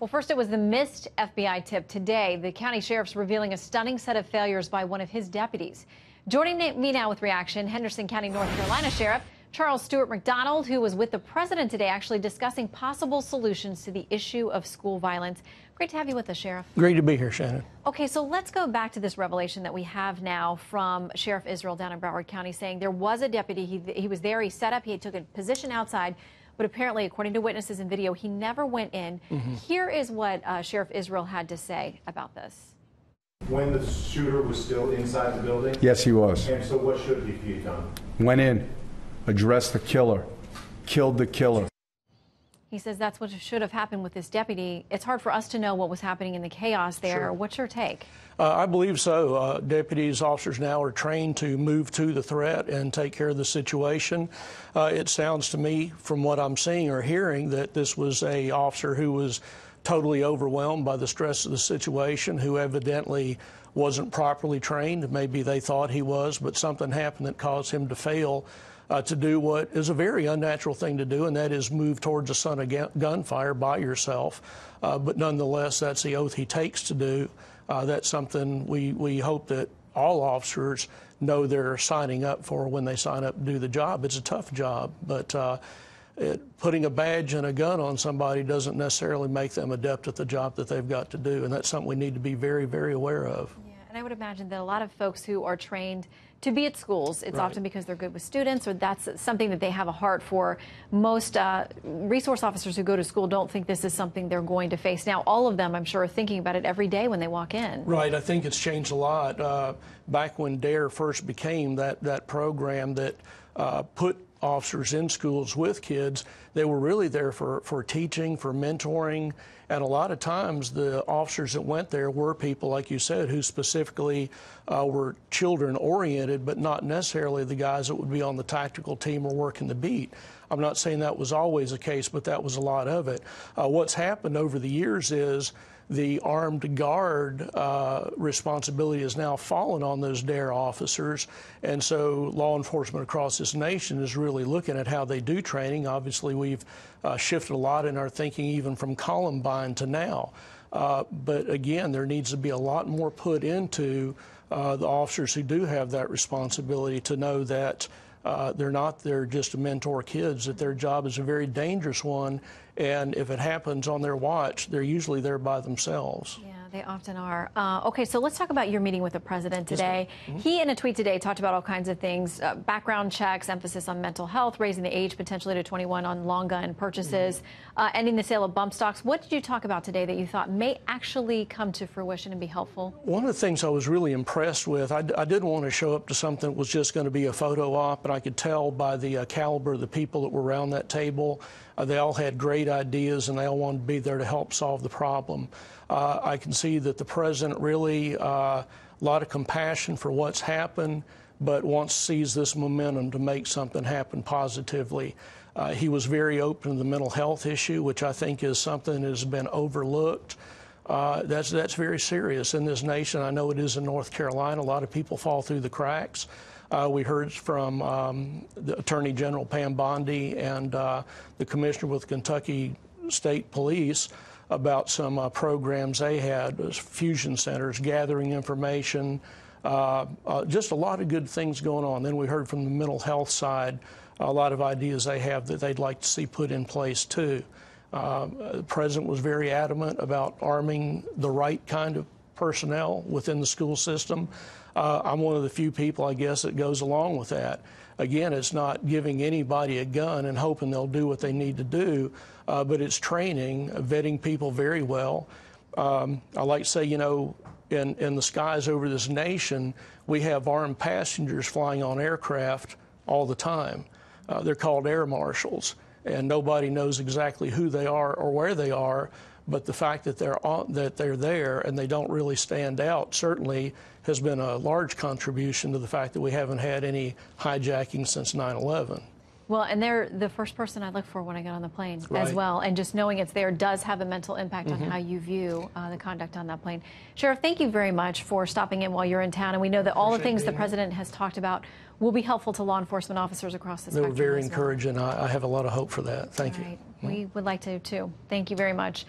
Well, first it was the missed FBI tip. Today, the county sheriff's revealing a stunning set of failures by one of his deputies. Joining me now with reaction, Henderson County, North Carolina Sheriff Charles Stewart McDonald, who was with the president today actually discussing possible solutions to the issue of school violence. Great to have you with us, Sheriff. Great to be here, Shannon. Okay, so let's go back to this revelation that we have now from Sheriff Israel down in Broward County saying there was a deputy. He was there, he set up, he took a position outside, but apparently, according to witnesses in video, he never went in. Here is what Sheriff Israel had to say about this. When the shooter was still inside the building? Yes, he was. And so what should he have done? Went in, addressed the killer, killed the killer. He says that's what should have happened with this deputy. It's hard for us to know what was happening in the chaos there. Sure. What's your take? I believe so. Deputies, officers now are trained to move to the threat and take care of the situation. It sounds to me, from what I'm seeing or hearing, that this was a officer who was totally overwhelmed by the stress of the situation, who evidently wasn't properly trained. Maybe they thought he was, but something happened that caused him to fail to do what is a very unnatural thing to do, and that is move towards a son of gunfire by yourself. But nonetheless, that's the oath he takes to do. That's something we hope that all officers know they're signing up for when they sign up to do the job. It's a tough job, but putting a badge and a gun on somebody doesn't necessarily make them adept at the job that they've got to do, and that's something we need to be very, very aware of. Yeah, and I would imagine that a lot of folks who are trained to be at schools, it's often because they're good with students, or that's something that they have a heart for. Most resource officers who go to school don't think this is something they're going to face. Now, all of them, I'm sure, are thinking about it every day when they walk in. Right. I think it's changed a lot. Back when DARE first became that program that put officers in schools with kids, they were really there for teaching, for mentoring, and a lot of times the officers that went there were people, like you said, who specifically were children-oriented, but not necessarily the guys that would be on the tactical team or working the beat. I'm not saying that was always the case, but that was a lot of it. What's happened over the years is the armed guard responsibility has now fallen on those DARE officers, and so law enforcement across this nation is really looking at how they do training. Obviously, we've shifted a lot in our thinking even from Columbine to now. But again, there needs to be a lot more put into the officers who do have that responsibility to know that they're not there just to mentor kids, that their job is a very dangerous one, and if it happens on their watch, they're usually there by themselves. Yeah, they often are. Okay, so let's talk about your meeting with the president today. He, in a tweet today, talked about all kinds of things, background checks, emphasis on mental health, raising the age potentially to 21 on long gun purchases, ending the sale of bump stocks. What did you talk about today that you thought may actually come to fruition and be helpful? One of the things I was really impressed with, I didn't want to show up to something that was just going to be a photo op, but I could tell by the caliber of the people that were around that table. They all had great ideas, and they all wanted to be there to help solve the problem. I can see that the president really, a lot of compassion for what's happened, but sees this momentum to make something happen positively. He was very open to the mental health issue, which I think is something that has been overlooked. That's very serious in this nation. I know it is in North Carolina. A lot of people fall through the cracks. We heard from the Attorney General Pam Bondi and the Commissioner with Kentucky State Police about some programs they had, fusion centers, gathering information, just a lot of good things going on. Then we heard from the mental health side, a lot of ideas they have that they'd like to see put in place too. The president was very adamant about arming the right kind of personnel within the school system. I'm one of the few people, I guess, that goes along with that. Again, it's not giving anybody a gun and hoping they'll do what they need to do, but it's training, vetting people very well. I like to say, you know, in the skies over this nation, we have armed passengers flying on aircraft all the time. They're called air marshals, and nobody knows exactly who they are or where they are. But the fact that they're there and they don't really stand out certainly has been a large contribution to the fact that we haven't had any hijacking since 9/11. Well, and they're the first person I look for when I get on the plane as well. And just knowing it's there does have a mental impact on how you view the conduct on that plane. Sheriff, thank you very much for stopping in while you're in town. And we know that all the things the president has talked about will be helpful to law enforcement officers across the spectrum. They were very encouraging. I have a lot of hope for that. Thank you. We would like to, too. Thank you very much.